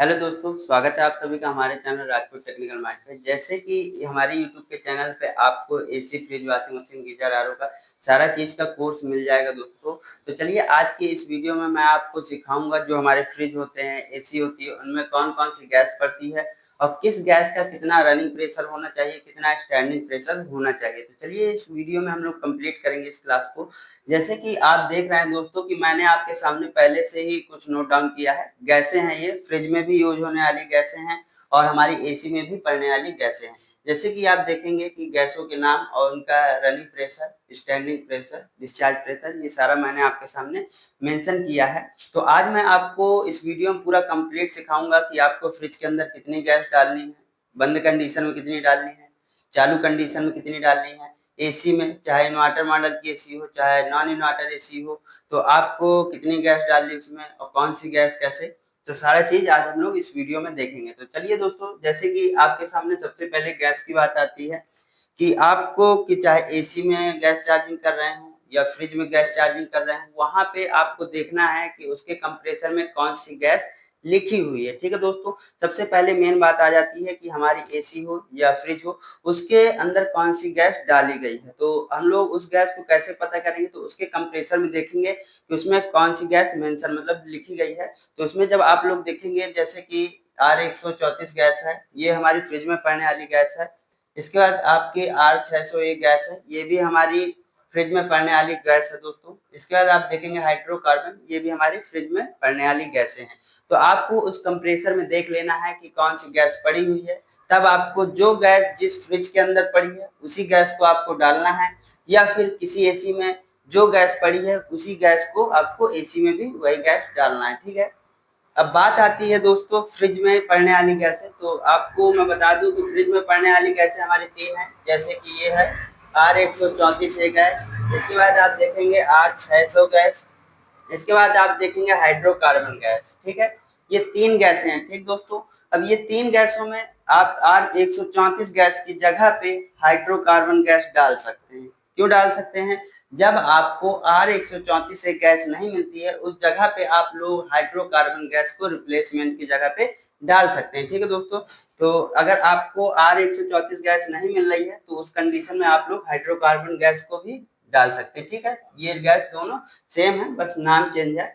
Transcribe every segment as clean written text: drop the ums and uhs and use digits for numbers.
Hello दोस्तों, स्वागत है आप सभी का हमारे चैनल राजपूत टेक्निकल माइंड पे। जैसे कि हमारे यूट्यूब के चैनल पे आपको AC, fridge, washing machine, geyser, RO का सारा चीज़ का कोर्स मिल जाएगा दोस्तों। तो चलिए आज की इस वीडियो में मैं आपको सिखाऊंगा जो हमारे फ्रिज होते हैं, एसी होती है, उनमें कौन-कौन सी गैस पड़ती है और किस गैस का कितना रनिंग प्रेशर होना चाहिए, कितना स्टैंडिंग प्रेशर होना चाहिए। तो चलिए इस वीडियो में हम लोग कंप्लीट करेंगे इस क्लास को। जैसे कि आप देख रहे हैं दोस्तों कि मैंने आपके सामने पहले से ही कुछ नोट डाउन किया है। गैसें हैं, ये फ्रिज में भी यूज होने वाली गैसें हैं और हमारी एसी में भी पड़ने वाली गैसें हैं। जैसे कि आप देखेंगे कि गैसों के नाम और उनका running pressure, standing pressure, discharge pressure, ये सारा मैंने आपके सामने मेंशन किया है। तो आज मैं आपको इस वीडियो में पूरा कंप्लीट सिखाऊंगा कि आपको फ्रिज के अंदर कितनी गैस डालनी है, बंद कंडीशन में कितनी डालनी है, चालू कंडीशन में कितनी डालनी है, एसी में चाहे इन्वर्टर मॉडल की एसी हो चाहे नॉन इन्वर्टर एसी हो, तो आपको कितनी गैस डालनी उसमें और कौन सी गैस कैसे, तो सारा चीज आज हम लोग इस वीडियो में देखेंगे। तो चलिए दोस्तों, जैसे कि आपके सामने सबसे पहले गैस की बात आती है कि आपको कि चाहे एसी में गैस चार्जिंग कर रहे हो या फ्रिज में गैस चार्जिंग कर रहे हैं, वहां पे आपको देखना है कि उसके कंप्रेसर में कौन सी गैस लिखी हुई है। ठीक है दोस्तों, सबसे पहले मेन बात आ जाती है कि हमारी एसी हो या फ्रिज हो, उसके अंदर कौन सी गैस डाली गई है। तो हम लोग उस गैस को कैसे पता करेंगे, तो उसके कंप्रेसर में देखेंगे कि उसमें कौन सी गैस मेंशन मतलब लिखी गई है। तो उसमें जब आप लोग देखेंगे जैसे कि R134 गैस है, ये हमारी फ्रिज में पड़ने वाली गैस है। इसके बाद आपकी R601 गैस है, ये भी हमारी फ्रिज में पड़ने वाली गैस है दोस्तों। इसके बाद आप देखेंगे हाइड्रोकार्बन, ये भी हमारी फ्रिज में पड़ने वाली गैसें हैं। तो आपको उस कंप्रेसर में देख लेना है कि कौन सी गैस पड़ी हुई है, तब आपको जो गैस जिस फ्रिज के अंदर पड़ी है उसी गैस को आपको डालना है, या फिर किसी एसी में जो गैस पड़ी है उसी गैस को आपको एसी में भी वही गैस डालना है। ठीक है, अब बात आती है दोस्तों फ्रिज में पड़ने वाली गैसें। तो आपको मैं बता दूं कि फ्रिज में पड़ने वाली गैसें हमारी तीन हैं। जैसे कि ये है R134 गैस, इसके बाद आप देखेंगे R600 गैस, इसके बाद आप देखेंगे हाइड्रोकार्बन गैस। ठीक है, ये तीन गैसें हैं। ठीक दोस्तों, अब ये तीन गैसों में आप R134 गैस की जगह पे हाइड्रोकार्बन गैस डाल सकते हैं। क्यों डाल सकते हैं? जब आपको R134 से गैस नहीं मिलती है, उस जगह पे आप लोग हाइड्रोकार्बन गैस को रिप्लेसमेंट की जगह पे डाल सकते हैं। ठीक है दोस्तों, तो अगर आपको R134 गैस नहीं मिल रही है तो उस कंडीशन में आप लोग हाइड्रोकार्बन गैस को भी डाल सकते हैं। ठीक है, ये गैस दोनों सेम है, बस नाम चेंज है।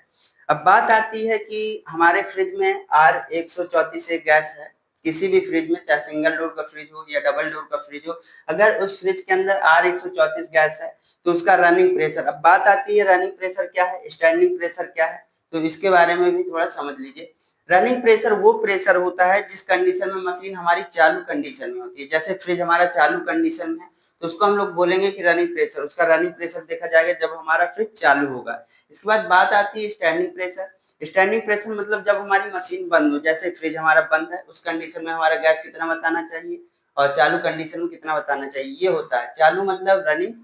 अब बात आती है कि हमारे फ्रिज में R134 गैस है। किसी भी फ्रिज में, चाहे सिंगल डोर का फ्रिज हो या डबल डोर का फ्रिज हो, अगर उस फ्रिज के अंदर R134 गैस है तो उसका रनिंग प्रेशर, अब बात आती है रनिंग प्रेशर क्या है, स्टैंडिंग प्रेशर क्या है, तो इसके बारे में भी थोड़ा समझ लीजिए। रनिंग प्रेशर वो प्रेशर होता है जिस कंडीशन में मशीन हमारी चालू कंडीशन में होती है। जैसे फ्रिज हमारा चालू कंडीशन में है तो उसको हम लोग बोलेंगे कि रनिंग प्रेशर, उसका रनिंग प्रेशर देखा जाएगा जब हमारा फ्रिज चालू होगा। इसके बाद बात आती है स्टैंडिंग प्रेशर। स्टैंडिंग प्रेशर मतलब जब हमारी मशीन बंद हो, जैसे फ्रिज हमारा बंद है, उस कंडीशन में हमारा गैस कितना बताना चाहिए और चालू कंडीशन में कितना बताना चाहिए, ये होता है। चालू मतलब रनिंग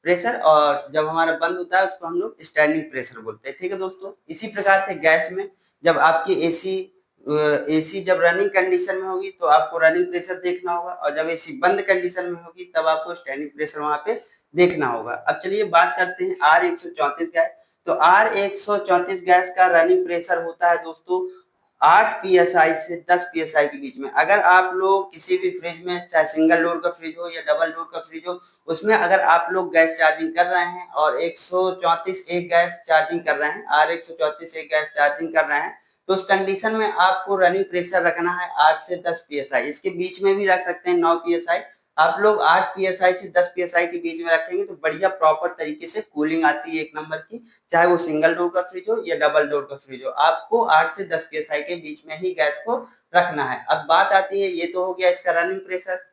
प्रेशर और जब हमारा बंद होता है उसको हम लोग स्टैंडिंग प्रेशर बोलते हैं। ठीक है दोस्तों, इसी प्रकार से गैस में जब आपकी एसी जब रनिंग कंडीशन में होगी तो आपको रनिंग प्रेशर देखना होगा, और जब एसी बंद कंडीशन में होगी तब आपको स्टैंडिंग प्रेशर वहां पे देखना होगा। अब चलिए बात करते हैं R134 गैस। तो R134 गैस का रनिंग प्रेशर होता है दोस्तों 8 psi से 10 psi के बीच में। अगर आप लोग किसी भी फ्रिज में, चाहे सिंगल डोर का फ्रिज हो या डबल डोर का फ्रिज हो, उसमें अगर आप लोग गैस चार्जिंग कर रहे हैं और 134 एक गैस चार्जिंग कर रहे हैं, R134 एक गैस चार्जिंग कर रहे हैं, तो उस कंडीशन में आपको रनिंग प्रेशर रखना है 8 से 10 psi। इसके बीच में भी रख सकते हैं 9 psi। आप लोग 8 psi से 10 psi के बीच में रखेंगे तो बढ़िया प्रॉपर तरीके से कूलिंग आती है एक नंबर की, चाहे वो सिंगल डोर का फ्रिज हो या डबल डोर का फ्रिज हो। आपको 8 से 10 psi के बीच में ही गैस को रखना है। अब बात आती है, ये तो हो गया इसका रनिंग प्रेशर।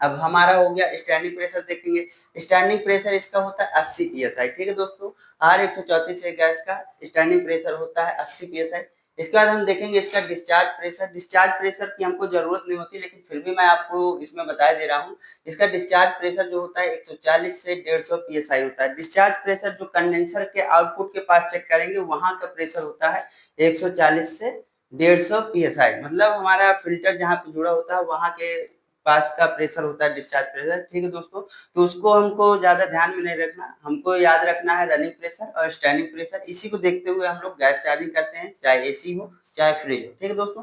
अब हमारा हो गया स्टैंडिंग प्रेशर। देखेंगे स्टैंडिंग प्रेशर इसका होता है 80 psi। ठीक है दोस्तों, R134 गैस का स्टैंडिंग प्रेशर होता है 80 psi। इसके बाद हम देखेंगे इसका डिस्चार्ज प्रेशर। डिस्चार्ज प्रेशर की हमको जरूरत नहीं होती, लेकिन फिर भी मैं आपको इसमें बता दे रहा हूँ। इसका डिस्चार्ज प्रेशर जो होता है 140 से 150 psi होता है। डिस्चार्ज प्रेशर जो कंडेंसर के आउटपुट के पास चेक करेंगे वहां का प्रेशर होता है 140 से 150 psi, मतलब हमारा फिल्टर जहाँ पे जुड़ा होता है वहां के पास का प्रेशर होता है डिस्चार्ज प्रेशर। ठीक है दोस्तों, तो उसको हमको ज्यादा ध्यान में नहीं रखना, हमको याद रखना है रनिंग प्रेशर और स्टैंडिंग प्रेशर। इसी को देखते हुए हम लोग गैस चार्जिंग करते हैं, चाहे एसी हो चाहे फ्रिज हो। ठीक है दोस्तों,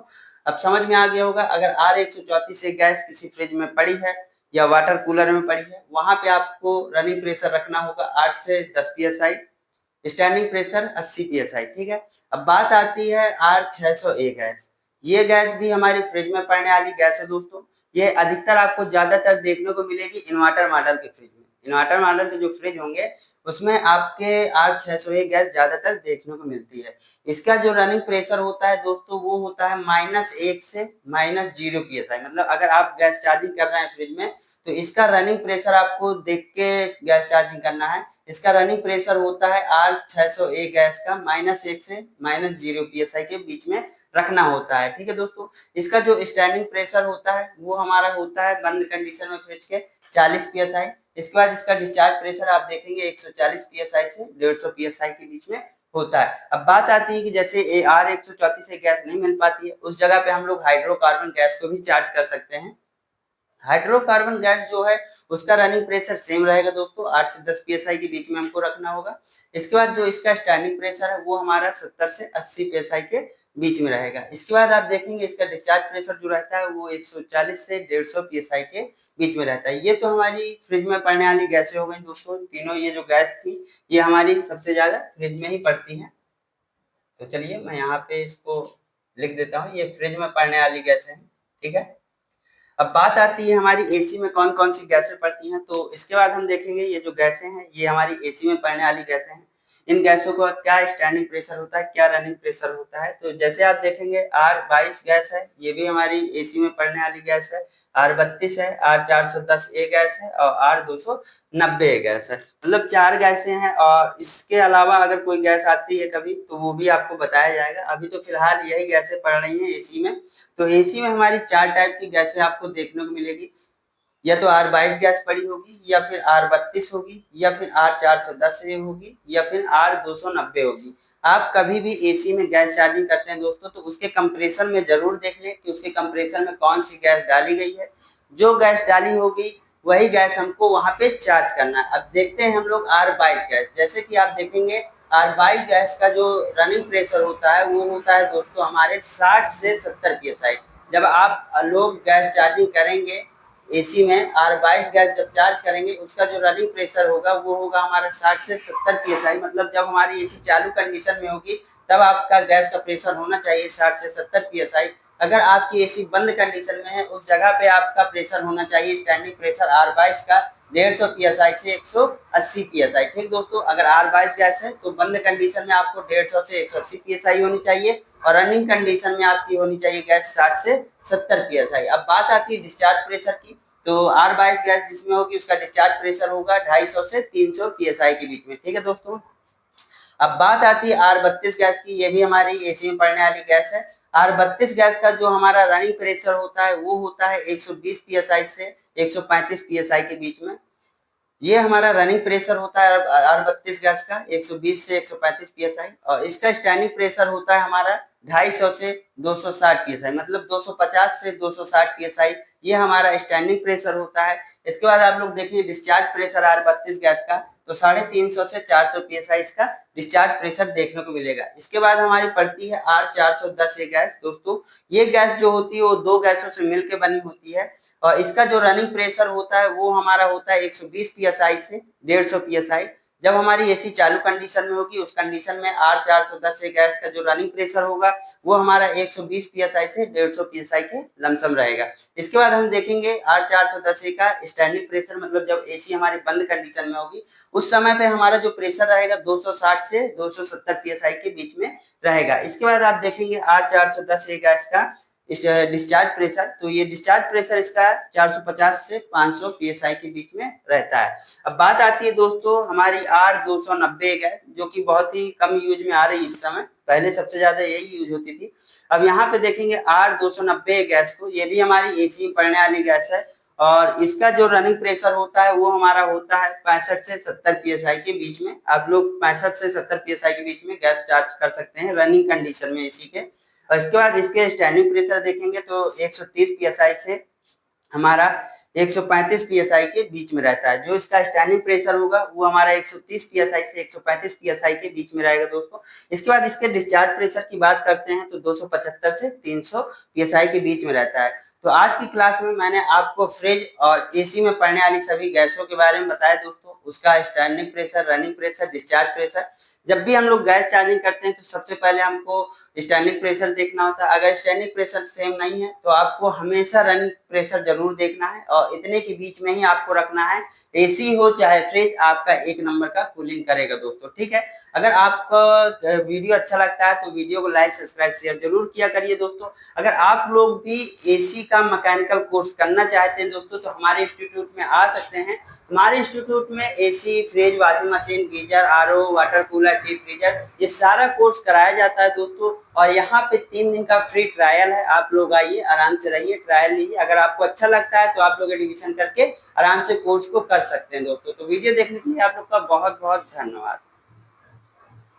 अब समझ में आ गया होगा। अगर R134 एक गैस किसी फ्रिज में पड़ी है या वाटर कूलर में पड़ी है, वहां पे आपको रनिंग प्रेशर रखना होगा 8 से 10 psi, स्टैंडिंग प्रेशर 80 psi, ठीक है। अब बात आती है R601 गैस। ये गैस भी हमारी फ्रिज में पड़ने वाली गैस है दोस्तों। ये अधिकतर आपको ज्यादातर देखने को मिलेगी इन्वर्टर मॉडल के फ्रिज में। इन्वर्टर मॉडल के जो फ्रिज होंगे उसमें आपके R601 गैस ज्यादातर देखने को मिलती है। इसका जो रनिंग प्रेशर होता है दोस्तों वो होता है -1 से -0 psi। मतलब अगर आप गैस चार्जिंग कर रहे हैं फ्रिज में तो इसका रनिंग प्रेशर आपको देख के गैस चार्जिंग करना है। इसका रनिंग प्रेशर होता है R601 गैस का -1 से -0 psi के बीच में रखना होता है, ठीक है दोस्तों। इसका जो स्टैंडिंग प्रेशर होता है वो हमारा होता है बंद कंडीशन में फ्रिज के 40 psi। इसके बाद इसका डिस्चार्ज प्रेशर आप देखेंगे 140 psi से 150 psi के बीच में होता है। अब बात आती है कि जैसे R134 से गैस नहीं मिल पाती है, उस जगह पे हम लोग हाइड्रोकार्बन गैस को भी चार्ज कर सकते हैं। हाइड्रोकार्बन गैस जो है उसका रनिंग प्रेशर सेम रहेगा दोस्तों, 8 से 10 psi के बीच में हमको रखना होगा। इसके बाद जो इसका स्टैंडिंग प्रेशर है वो हमारा 70 से 80 psi के बीच में रहेगा। इसके बाद आप देखेंगे इसका डिस्चार्ज प्रेशर जो रहता है वो 140 से 150 psi के बीच में रहता है। ये तो हमारी फ्रिज में पड़ने वाली गैसें हो गई दोस्तों। तीनों ये जो गैस थी ये हमारी सबसे ज्यादा फ्रिज में ही पड़ती है। तो चलिए मैं यहाँ पे इसको लिख देता हूँ, ये फ्रिज में पड़ने वाली गैसें हैं, ठीक है। अब बात आती है हमारी एसी में कौन कौन सी गैसें पड़ती हैं। तो इसके बाद हम देखेंगे ये जो गैसें हैं ये हमारी एसी में पड़ने वाली गैसें हैं। इन गैसों का क्या स्टैंडिंग प्रेशर होता है, क्या रनिंग प्रेशर होता है। तो जैसे आप देखेंगे R22 गैस है, ये भी हमारी एसी में पड़ने वाली गैस है। R32 है, R410 ए गैस है और R290 गैस है। मतलब 4 गैसें हैं और इसके अलावा अगर कोई गैस आती है कभी तो वो भी आपको बताया जाएगा। अभी तो फिलहाल यही गैसें पड़ रही हैं एसी में। तो एसी में हमारी 4 टाइप की गैसें आपको देखने को मिलेगी। या तो R22 गैस पड़ी होगी, या फिर R32 होगी, या फिर R410 होगी, या फिर R290 होगी। आप कभी भी एसी में गैस चार्जिंग करते हैं दोस्तों तो उसके कंप्रेसर में जरूर देख लें कि उसके कंप्रेसर में कौन सी गैस डाली गई है। जो गैस डाली होगी वही गैस हमको वहां पे चार्ज करना है। अब देखते हैं हम लोग R22 गैस। जैसे कि आप देखेंगे R22 गैस का जो रनिंग प्रेशर होता है वो होता है दोस्तों हमारे 60 से 70 psi। जब आप लोग गैस चार्जिंग करेंगे एसी में, R22 गैस जब चार्ज करेंगे उसका जो रनिंग प्रेशर होगा वो होगा हमारा 60 से 70 psi। मतलब जब हमारी एसी चालू कंडीशन में होगी तब आपका गैस का प्रेशर होना चाहिए 60 से 70 psi। अगर आपकी एसी बंद कंडीशन में है उस जगह पे आपका प्रेशर होना चाहिए स्टैंडिंग प्रेशर R22 का 150 psi से 180 psi, ठीक दोस्तों। अगर R22 गैस है तो बंद कंडीशन में आपको 150 से 180 psi होनी चाहिए और रनिंग कंडीशन में आपकी होनी चाहिए गैस 60 से 70 psi। अब बात आती है डिस्चार्ज प्रेशर की। तो R22 गैस जिसमें होगी उसका डिस्चार्ज प्रेशर होगा 250 से 300 psi के बीच में, ठीक है दोस्तों। अब बात आती है R32 गैस की। ये भी हमारी एसी में पड़ने वाली गैस है। R32 गैस का जो हमारा रनिंग प्रेशर होता है वो होता है 120 psi से 135 psi के बीच में। ये हमारा रनिंग प्रेशर होता है R32 गैस का 120 से 135 psi। और इसका स्टैंडिंग प्रेशर होता है हमारा 250 से 260 psi। मतलब 250 से 260 psi ये हमारा स्टैंडिंग प्रेशर होता है। इसके बाद आप लोग देखिए डिस्चार्ज प्रेशर R32 गैस का तो 350 से 400 psi इसका डिस्चार्ज प्रेशर देखने को मिलेगा। इसके बाद हमारी पड़ती है R410 गैस दोस्तों। ये गैस जो होती है वो 2 गैसों से मिलकर बनी होती है और इसका जो रनिंग प्रेशर होता है वो हमारा होता है 120 psi से 150 psi। जब हमारी एसी चालू कंडीशन में होगी उस कंडीशन में R410 गैस का जो रनिंग प्रेशर होगा वो हमारा 120 psi से 150 psi के लमसम रहेगा। इसके बाद हम देखेंगे R410 का स्टैंडिंग प्रेशर। मतलब जब एसी हमारी बंद कंडीशन में होगी उस समय पे हमारा जो प्रेशर रहेगा 260 से 270 psi के बीच में रहेगा। इसके बाद आप देखेंगे R410 गैस का डिस्चार्ज प्रेशर। तो ये डिस्चार्ज प्रेशर इसका 450 से 500 psi के बीच में रहता है। अब बात आती है दोस्तों हमारी R290 गैस जो कि बहुत ही कम यूज में आ रही है इस समय। पहले सबसे ज्यादा यही यूज होती थी। अब यहाँ पे देखेंगे R290 गैस को। ये भी हमारी एसी में पड़ने वाली गैस है और इसका जो रनिंग प्रेशर होता है वो हमारा होता है 65 से 70 psi के बीच में। आप लोग 65 से 70 psi के बीच में गैस चार्ज कर सकते हैं रनिंग कंडीशन में एसी के। और इसके बाद इसके स्टैंडिंग प्रेशर देखेंगे तो 130 psi से हमारा 135 पीएसआई के बीच में रहता है। जो इसका स्टैंडिंग प्रेशर होगा वो हमारा 130 पीएसआई से 135 पीएसआई के बीच में रहेगा दोस्तों। इसके बाद इसके डिस्चार्ज प्रेशर की बात करते हैं तो 275 से 300 पीएसआई के बीच में रहता है। तो आज की क्लास में मैंने आपको फ्रिज और एसी में पड़ने वाली सभी गैसों के बारे में बताया दोस्तों, उसका standing pressure, running pressure, discharge pressure. जब भी हम लोग गैस चार्जिंग करते हैं तो सबसे पहले हमको स्टैंडिंग प्रेशर देखना होता है। अगर स्टैंडिंग प्रेशर सेम नहीं है तो आपको हमेशा रनिंग प्रेशर जरूर देखना है और इतने के बीच में ही आपको रखना है। एसी हो चाहे फ्रिज, आपका 1 नंबर का कूलिंग करेगा दोस्तों, ठीक है। अगर आपको वीडियो अच्छा लगता है तो वीडियो को लाइक, सब्सक्राइब, शेयर जरूर किया करिए दोस्तों। अगर आप लोग भी एसी का मैकेनिकल कोर्स करना चाहते हैं दोस्तों तो हमारे इंस्टीट्यूट में आ सकते हैं। हमारे इंस्टीट्यूट में AC, fridge, washing machine, geyser, RO, water cooler, deep freezer, ये सारा कोर्स कराया जाता है दोस्तों। और यहाँ पे 3 दिन का फ्री ट्रायल है। आप लोग आइए, आराम से रहिए, ट्रायल लीजिए। अगर आपको अच्छा लगता है तो आप लोग एडमिशन करके आराम से कोर्स को कर सकते हैं दोस्तों। तो वीडियो देखने के लिए आप लोग का बहुत बहुत धन्यवाद।